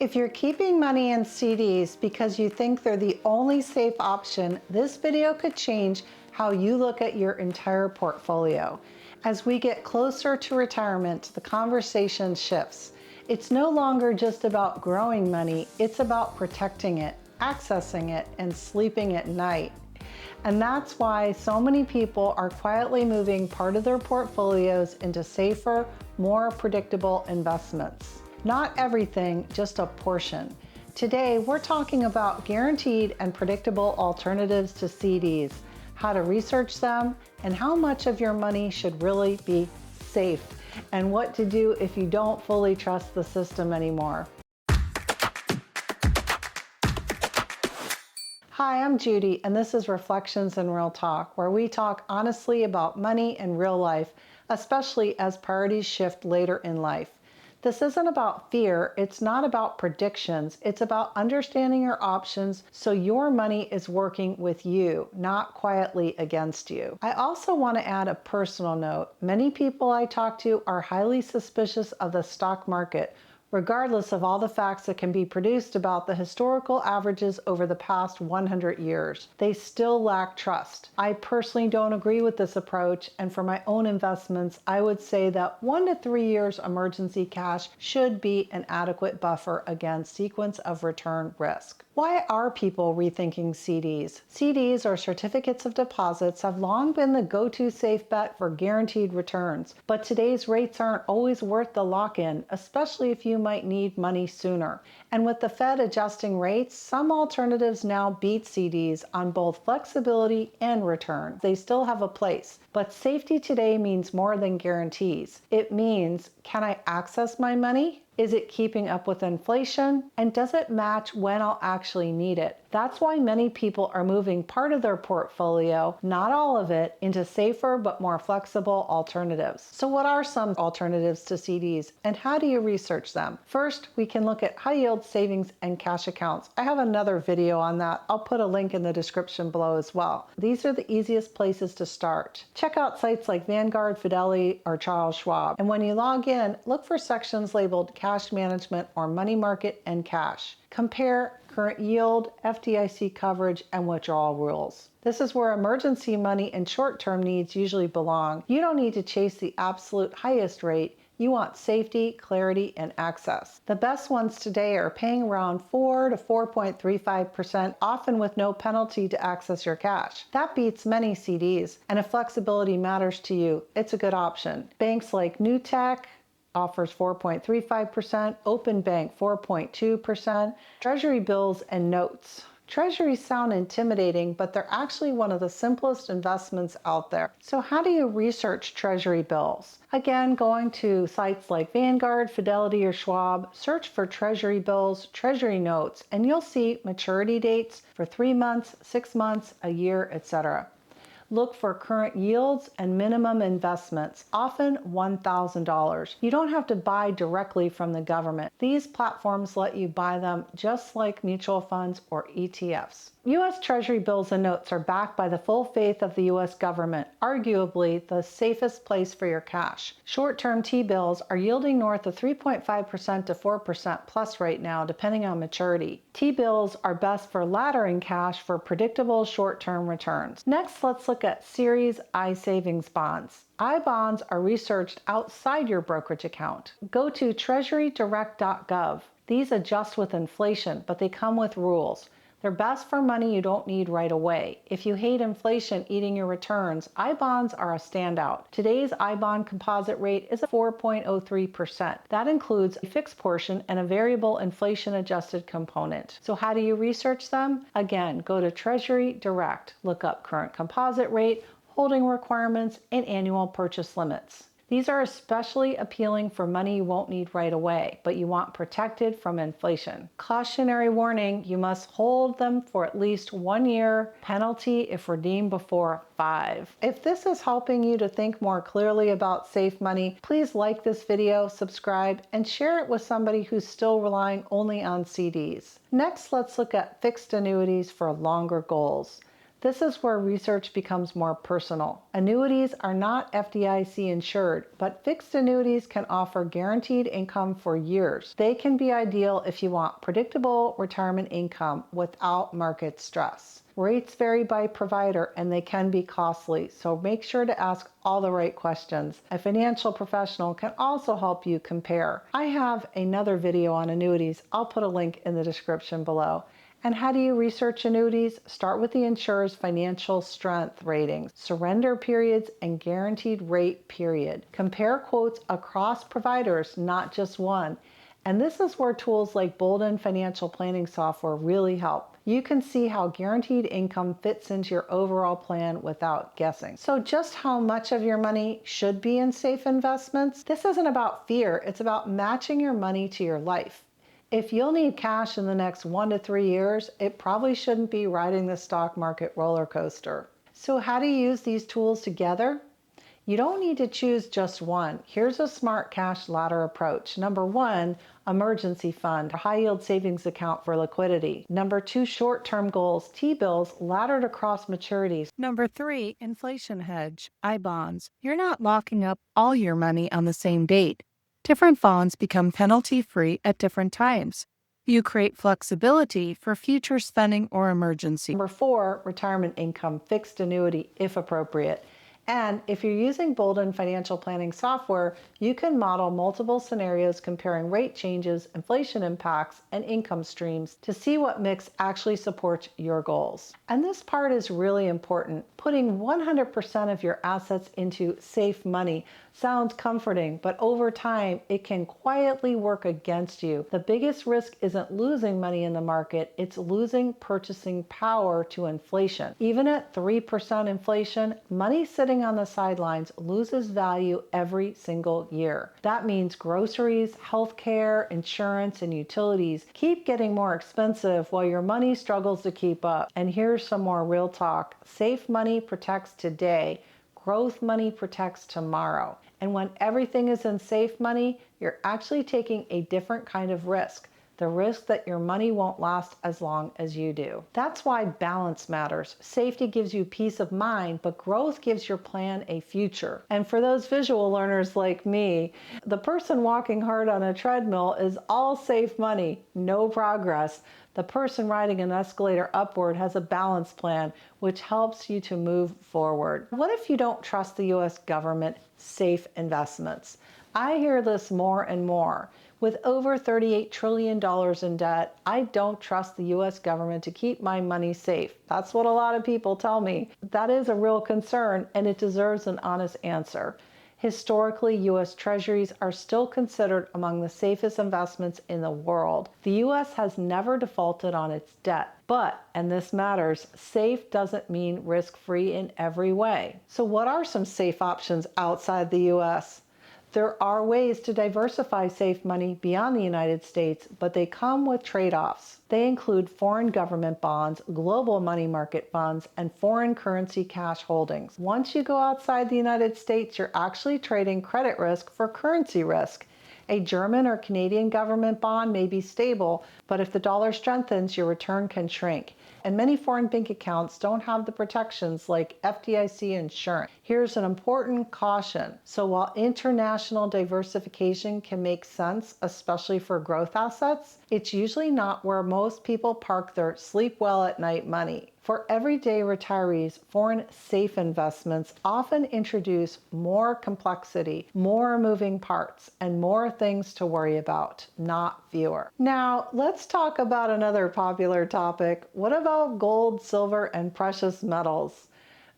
If you're keeping money in CDs because you think they're the only safe option, this video could change how you look at your entire portfolio. As we get closer to retirement, the conversation shifts. It's no longer just about growing money, it's about protecting it, accessing it, and sleeping at night. And that's why so many people are quietly moving part of their portfolios into safer, more predictable investments. Not everything, just a portion. Today, we're talking about guaranteed and predictable alternatives to CDs, how to research them, and how much of your money should really be safe, and what to do if you don't fully trust the system anymore. Hi, I'm Judy, and this is Reflections in Real Talk, where we talk honestly about money in real life, especially as priorities shift later in life. This isn't about fear, it's not about predictions, it's about understanding your options so your money is working with you, not quietly against you. I also want to add a personal note. Many people I talk to are highly suspicious of the stock market, regardless of all the facts that can be produced about the historical averages over the past 100 years. They still lack trust. I personally don't agree with this approach, and for my own investments, I would say that 1 to 3 years emergency cash should be an adequate buffer against sequence of return risk. Why are people rethinking CDs? CDs, or certificates of deposits, have long been the go-to safe bet for guaranteed returns, but today's rates aren't always worth the lock-in, especially if you might need money sooner. And with the Fed adjusting rates, some alternatives now beat CDs on both flexibility and return. They still have a place, but safety today means more than guarantees. It means, can I access my money? Is it keeping up with inflation? And does it match when I'll actually need it? That's why many people are moving part of their portfolio, not all of it, into safer but more flexible alternatives. So what are some alternatives to CDs, and how do you research them? First, we can look at high yield savings and cash accounts. I have another video on that. I'll put a link in the description below as well. These are the easiest places to start. Check out sites like Vanguard, Fidelity, or Charles Schwab. And when you log in, look for sections labeled cash management or money market and cash. Compare current yield, FDIC coverage, and withdrawal rules. This is where emergency money and short-term needs usually belong. You don't need to chase the absolute highest rate. You want safety, clarity, and access. The best ones today are paying around 4 to 4.35%, often with no penalty to access your cash. That beats many CDs, and if flexibility matters to you, it's a good option. Banks like Newtek offers 4.35%, Open Bank 4.2%, Treasury bills and notes. Treasuries sound intimidating, but they're actually one of the simplest investments out there. So how do you research Treasury bills? Again, going to sites like Vanguard, Fidelity, or Schwab, search for Treasury bills, Treasury notes, and you'll see maturity dates for 3 months, 6 months, a year, etc. Look for current yields and minimum investments, often $1,000. You don't have to buy directly from the government. These platforms let you buy them just like mutual funds or ETFs. U.S. Treasury bills and notes are backed by the full faith of the U.S. government, arguably the safest place for your cash. Short-term T-bills are yielding north of 3.5% to 4% plus right now, depending on maturity. T-bills are best for laddering cash for predictable short-term returns. Next, let's look at Series I savings bonds. I bonds are researched outside your brokerage account. Go to treasurydirect.gov. These adjust with inflation, but they come with rules. They're best for money you don't need right away. If you hate inflation eating your returns, I-bonds are a standout. Today's I-bond composite rate is 4.03%. That includes a fixed portion and a variable inflation-adjusted component. So how do you research them? Again, go to Treasury Direct. Look up current composite rate, holding requirements, and annual purchase limits. These are especially appealing for money you won't need right away, but you want protected from inflation. Cautionary warning, you must hold them for at least 1 year, penalty if redeemed before 5. If this is helping you to think more clearly about safe money, please like this video, subscribe, and share it with somebody who's still relying only on CDs. Next, let's look at fixed annuities for longer goals. This is where research becomes more personal. Annuities are not FDIC insured, but fixed annuities can offer guaranteed income for years. They can be ideal if you want predictable retirement income without market stress. Rates vary by provider and they can be costly, so make sure to ask all the right questions. A financial professional can also help you compare. I have another video on annuities. I'll put a link in the description below. And how do you research annuities? Start with the insurer's financial strength ratings, surrender periods, and guaranteed rate period. Compare quotes across providers, not just one. And this is where tools like Bolden financial planning software really help. You can see how guaranteed income fits into your overall plan without guessing. So just how much of your money should be in safe investments? This isn't about fear, it's about matching your money to your life. If you'll need cash in the next 1 to 3 years, it probably shouldn't be riding the stock market roller coaster. So how do you use these tools together? You don't need to choose just one. Here's a smart cash ladder approach. Number 1, emergency fund, a high yield savings account for liquidity. Number 2, short-term goals, T-bills laddered across maturities. Number 3, inflation hedge, I-bonds. You're not locking up all your money on the same date. Different bonds become penalty-free at different times. You create flexibility for future spending or emergency. Number 4, retirement income, fixed annuity if appropriate. And if you're using Bolden financial planning software, you can model multiple scenarios comparing rate changes, inflation impacts, and income streams to see what mix actually supports your goals. And this part is really important. Putting 100% of your assets into safe money sounds comforting, but over time, it can quietly work against you. The biggest risk isn't losing money in the market, it's losing purchasing power to inflation. Even at 3% inflation, money sitting on the sidelines loses value every single year. That means groceries, healthcare, insurance, and utilities keep getting more expensive while your money struggles to keep up. And here's some more real talk. Safe money protects today. Growth money protects tomorrow. And when everything is in safe money, you're actually taking a different kind of risk. The risk that your money won't last as long as you do. That's why balance matters. Safety gives you peace of mind, but growth gives your plan a future. And for those visual learners like me, the person walking hard on a treadmill is all safe money, no progress. The person riding an escalator upward has a balance plan, which helps you to move forward. What if you don't trust the US government safe investments? I hear this more and more. With over $38 trillion in debt, I don't trust the US government to keep my money safe. That's what a lot of people tell me. That is a real concern, and it deserves an honest answer. Historically, U.S. Treasuries are still considered among the safest investments in the world. The U.S. has never defaulted on its debt. But, and this matters, safe doesn't mean risk-free in every way. So what are some safe options outside the U.S.? There are ways to diversify safe money beyond the United States, but they come with trade-offs. They include foreign government bonds, global money market funds, and foreign currency cash holdings. Once you go outside the United States, you're actually trading credit risk for currency risk. A German or Canadian government bond may be stable, but if the dollar strengthens, your return can shrink. And many foreign bank accounts don't have the protections like FDIC insurance. Here's an important caution. So while international diversification can make sense, especially for growth assets, it's usually not where most people park their sleep well at night money. For everyday retirees, foreign safe investments often introduce more complexity, more moving parts, and more things to worry about, not fewer. Now, let's talk about another popular topic. What about gold, silver, and precious metals?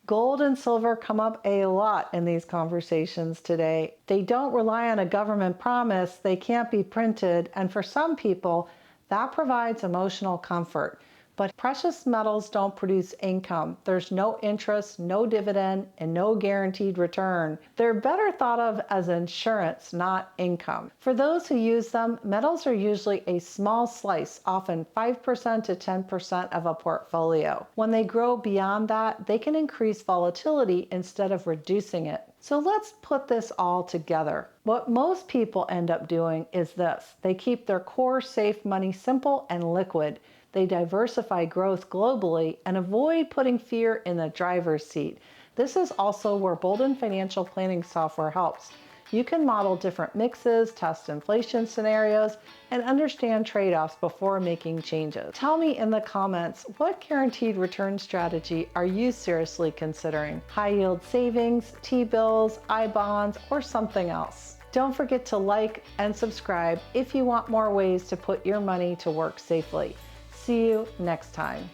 Gold and silver come up a lot in these conversations today. They don't rely on a government promise, they can't be printed, and for some people, that provides emotional comfort. But precious metals don't produce income. There's no interest, no dividend, and no guaranteed return. They're better thought of as insurance, not income. For those who use them, metals are usually a small slice, often 5% to 10% of a portfolio. When they grow beyond that, they can increase volatility instead of reducing it. So let's put this all together. What most people end up doing is this. They keep their core safe money simple and liquid. They diversify growth globally and avoid putting fear in the driver's seat. This is also where Bolden financial planning software helps. You can model different mixes, test inflation scenarios, and understand trade-offs before making changes. Tell me in the comments, what guaranteed return strategy are you seriously considering? High yield savings, T-bills, I-bonds, or something else? Don't forget to like and subscribe if you want more ways to put your money to work safely. See you next time.